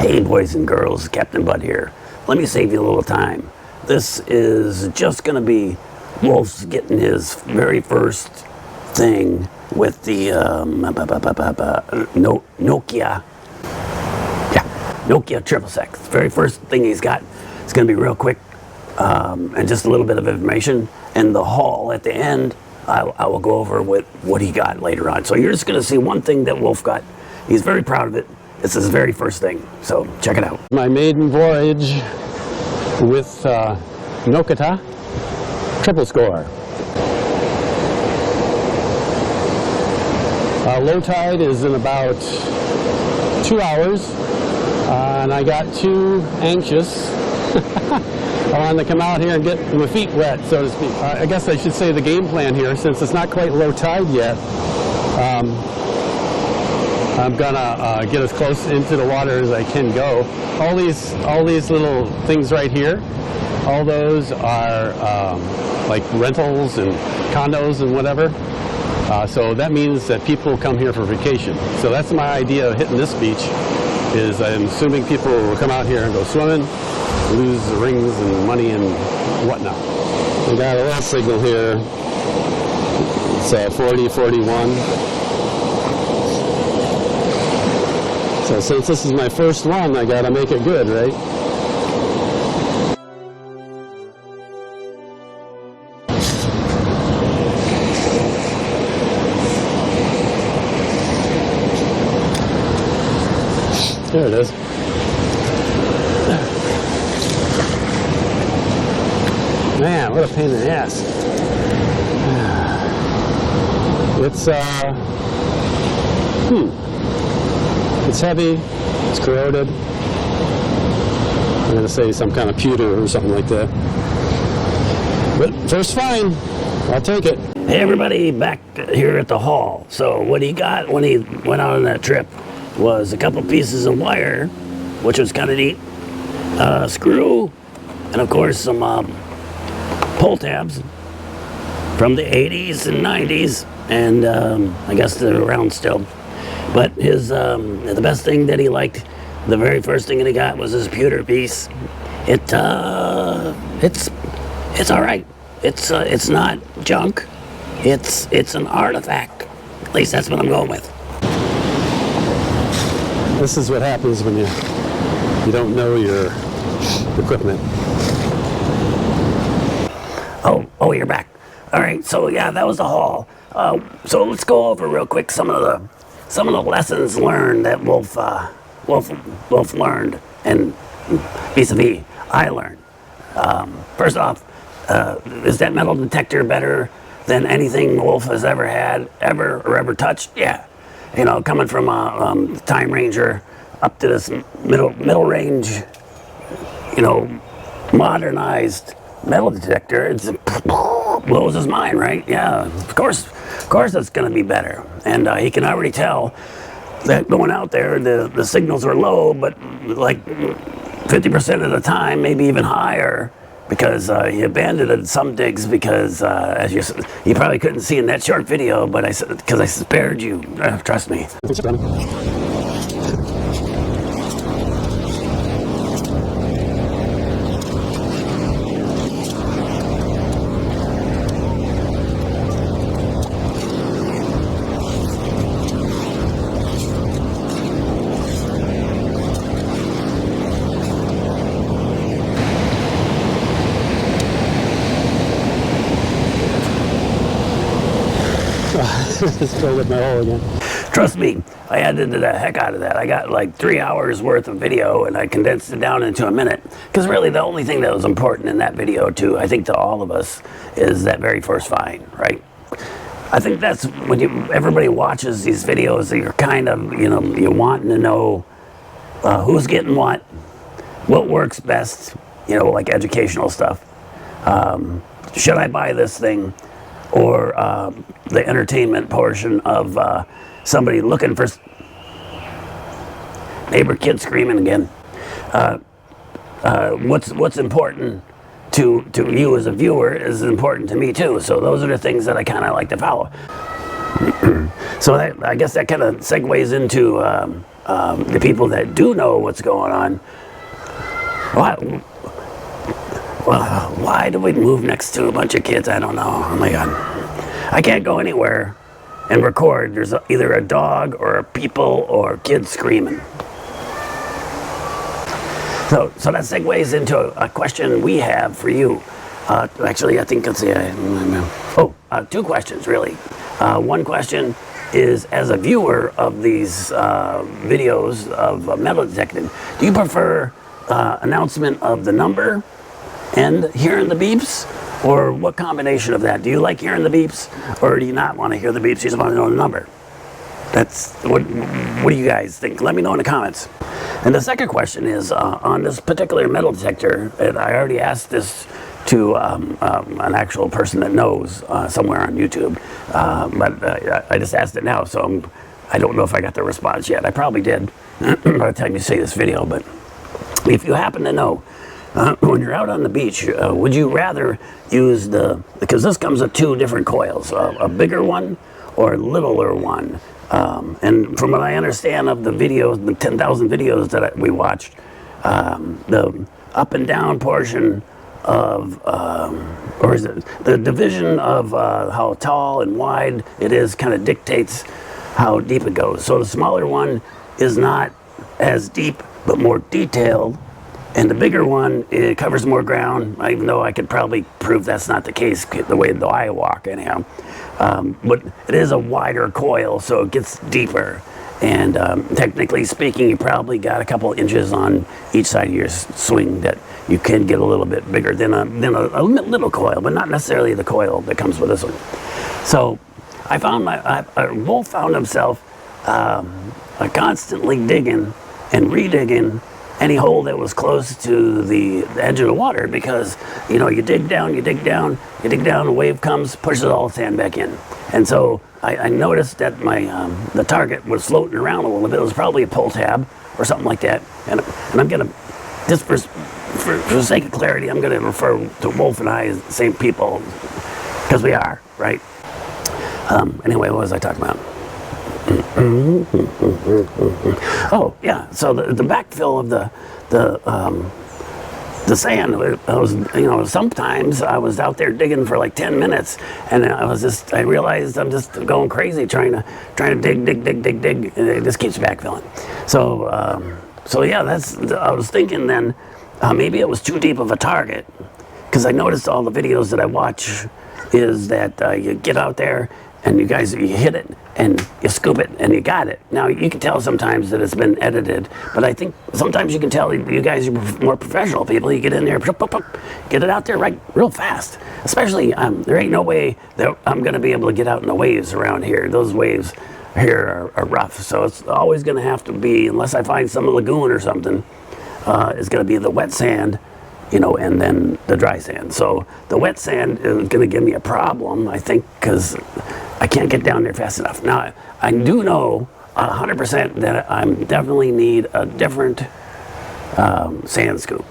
Hey boys and girls, Captain Bud here. Let me save you a little time. This is just going to be Wolf's getting his very first thing with the Nokta. Yeah, Nokta Triple Score. Very first thing he's got. It's going to be real quick and just a little bit of information. And the haul at the end, I will go over what he got later on. So you're just going to see one thing that Wolf got. He's very proud of it. It's his very first thing, so check it out. My maiden voyage with Nokta Triple Score. Low tide is in about 2 hours, and I got too anxious. I wanted to come out here and get my feet wet, so to speak. I guess I should say the game plan here, since it's not quite low tide yet. I'm gonna get as close into the water as I can go. All these little things right here, all those are like rentals and condos and whatever. So that means that people come here for vacation. So that's my idea of hitting this beach. Is I'm assuming people will come out here and go swimming, lose the rings and money and whatnot. We got a little signal here. It's 40, 41. So since this is my first one, I gotta make it good, right? There it is. Man, what a pain in the ass. It's heavy, it's corroded. I'm going to say some kind of pewter or something like that. But first fine, I'll take it. Hey everybody, back here at the hall. So what he got when he went out on that trip was a couple pieces of wire, which was kind of neat, a screw, and of course some pull tabs from the 80s and 90s, and I guess they're around still. But his the best thing that he liked, the very first thing that he got was his pewter piece. It's all right. It's not junk. It's an artifact. At least that's what I'm going with. This is what happens when you don't know your equipment. Oh, you're back. All right. So yeah, that was the haul. So let's go over real quick some of the lessons learned that Wolf learned, and vis-a-vis I learned. First off, is that metal detector better than anything Wolf has ever had, ever touched? Yeah. You know, coming from a Time Ranger up to this middle range, you know, modernized metal detector, it blows his mind, right? Yeah, of course it's going to be better. And he can already tell that going out there, the signals are low, but like 50% of the time, maybe even higher, because he abandoned some digs because, as you probably couldn't see in that short video, but because I spared you, trust me. Just filled up my hole again. Trust me, I edited the heck out of that. I got like 3 hours worth of video and I condensed it down into a minute. Because really the only thing that was important in that video too, I think to all of us, is that very first find, right? I think that's when everybody watches these videos, you're kind of, you know, you're wanting to know who's getting what works best, you know, like educational stuff. Should I buy this thing? Or the entertainment portion of somebody looking for neighbor kid screaming again. What's important to you as a viewer is important to me too. So those are the things that I kind of like to follow. So I guess that kind of segues into the people that do know what's going on, why do we move next to a bunch of kids? I don't know. Oh my God. I can't go anywhere and record. There's either a dog or a people or kids screaming. So that segues into a question we have for you. Actually, I think it's two questions really. One question is, as a viewer of these videos of metal detecting, do you prefer announcement of the number and hearing the beeps, or what combination of that? Do you like hearing the beeps, or do you not want to hear the beeps? You just want to know the number? That's what do you guys think? Let me know in the comments. And the second question is on this particular metal detector, and I already asked this to an actual person that knows somewhere on YouTube, but I just asked it now, so I don't know if I got the response yet. I probably did by the time you see this video, but if you happen to know, when you're out on the beach, would you rather use because this comes with two different coils, a bigger one or a littler one? And from what I understand of the videos, the 10,000 videos that we watched, the up and down portion of, or is it the division of how tall and wide it is kind of dictates how deep it goes. So the smaller one is not as deep, but more detailed. And the bigger one, it covers more ground, even though I could probably prove that's not the case the way that I walk anyhow. But it is a wider coil, so it gets deeper. And technically speaking, you probably got a couple inches on each side of your swing that you can get a little bit bigger than a little coil, but not necessarily the coil that comes with this one. So I found Wolf found himself constantly digging and redigging any hole that was close to the edge of the water, because you dig down, the wave comes, pushes all the sand back in. And so I noticed that the target was floating around a little bit. It was probably a pull tab or something like that. And I'm gonna, just for the sake of clarity, I'm gonna refer to Wolf and I as the same people, because we are, right? Anyway, what was I talking about? Oh yeah, so the backfill of the sand, I was, sometimes I was out there digging for like 10 minutes, and I realized I'm just going crazy trying to dig, and it just keeps backfilling. So yeah, I was thinking then maybe it was too deep of a target, because I noticed all the videos that I watch is that you get out there and you hit it and you scoop it and you got it. Now you can tell sometimes that it's been edited, but I think sometimes you can tell you guys are more professional people. You get in there, get it out there real fast. Especially there ain't no way that I'm going to be able to get out in the waves around here. Those waves here are rough, so it's always going to have to be, unless I find some lagoon or something, it's going to be the wet sand, and then the dry sand. So the wet sand is going to give me a problem, I think, because I can't get down there fast enough. Now, I do know 100% that I definitely need a different sand scoop,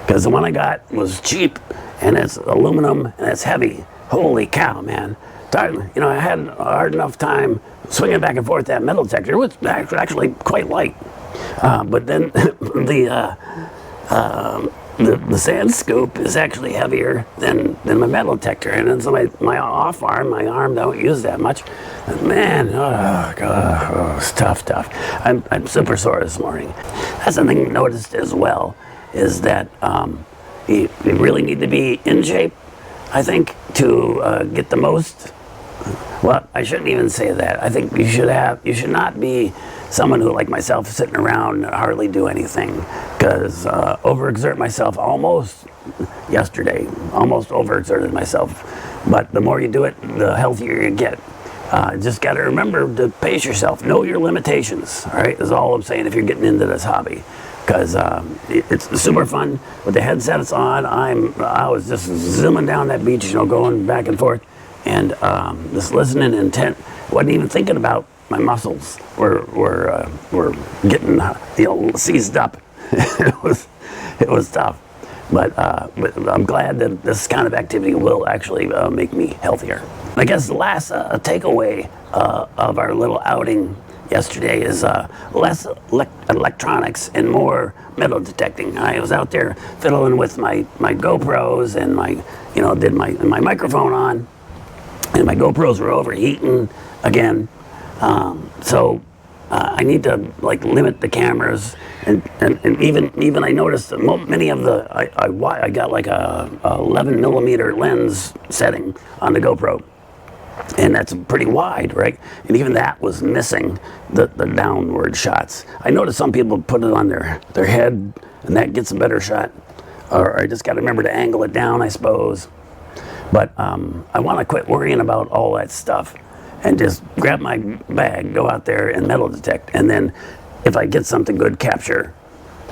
because the one I got was cheap, and it's aluminum, and it's heavy. Holy cow, man. I had a hard enough time swinging back and forth that metal detector. It was actually quite light. But then the sand scoop is actually heavier than my metal detector, and then so my arm don't use that much. And man, oh god, it's tough. I'm super sore this morning. That's something I noticed as well, is that you really need to be in shape, I think, to get the most. Well, I shouldn't even say that. I think you should not be someone who, like myself, sitting around and hardly do anything, because overexert myself almost yesterday, almost overexerted myself. But the more you do it, the healthier you get. Just got to remember to pace yourself, know your limitations, all right, is all I'm saying if you're getting into this hobby. Because it's super fun with the headsets on. I was just zooming down that beach, going back and forth, and just listening intent. Wasn't even thinking about my muscles were getting seized up. it was tough, but I'm glad that this kind of activity will actually make me healthier. I guess the last takeaway of our little outing yesterday is less electronics and more metal detecting. I was out there fiddling with my GoPros and did my microphone on, and my GoPros were overheating again. So I need to limit the cameras, and even I noticed that many of the I got like a 11 millimeter lens setting on the GoPro, and that's pretty wide, right? And even that was missing the downward shots. I noticed some people put it on their head, and that gets a better shot. Or I just got to remember to angle it down, I suppose. But I want to quit worrying about all that stuff and just grab my bag, go out there and metal detect, and then if I get something good, capture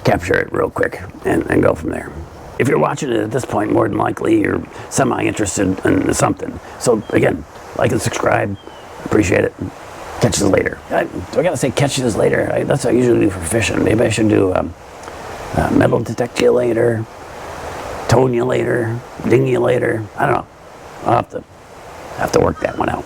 it real quick and go from there. If you're watching it at this point, more than likely you're semi-interested in something. So again, like and subscribe, appreciate it. Catch you later. Do I gotta say catch you later? That's what I usually do for fishing. Maybe I should do metal detect you later, tone you later, ding you later. I don't know. I'll have to work that one out.